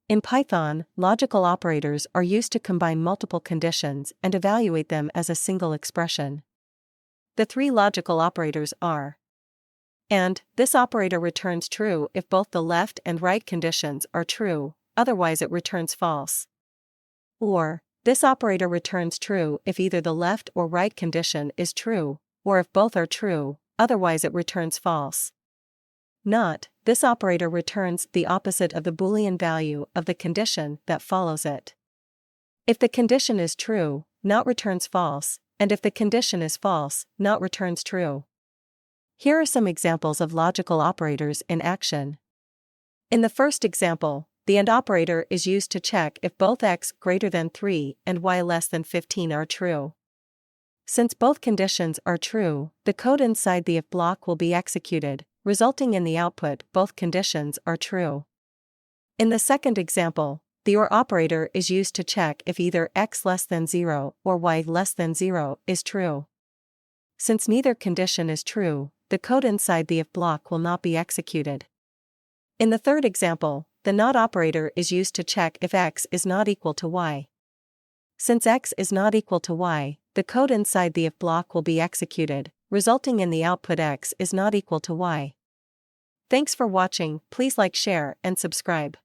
In Python, logical operators are used to combine multiple conditions and evaluate them as a single expression. The three logical operators are: and this operator returns true if both the left and right conditions are true, otherwise it returns false. Or, this operator returns true if either the left or right condition is true, or if both are true, otherwise it returns false. Not, this operator returns the opposite of the Boolean value of the condition that follows it. If the condition is true, not returns false, and if the condition is false, not returns true. Here are some examples of logical operators in action. In the first example, the AND operator is used to check if both x greater than 3 and y less than 15 are true. Since both conditions are true, the code inside the if block will be executed, resulting in the output both conditions are true. In the second example, the OR operator is used to check if either x less than 0 or y less than 0 is true. Since neither condition is true, the code inside the if block will not be executed. In the third example, the NOT operator is used to check if x is not equal to y. Since x is not equal to y, the code inside the if block will be executed, resulting in the output x is not equal to y. Thanks for watching. Please like, share, and subscribe.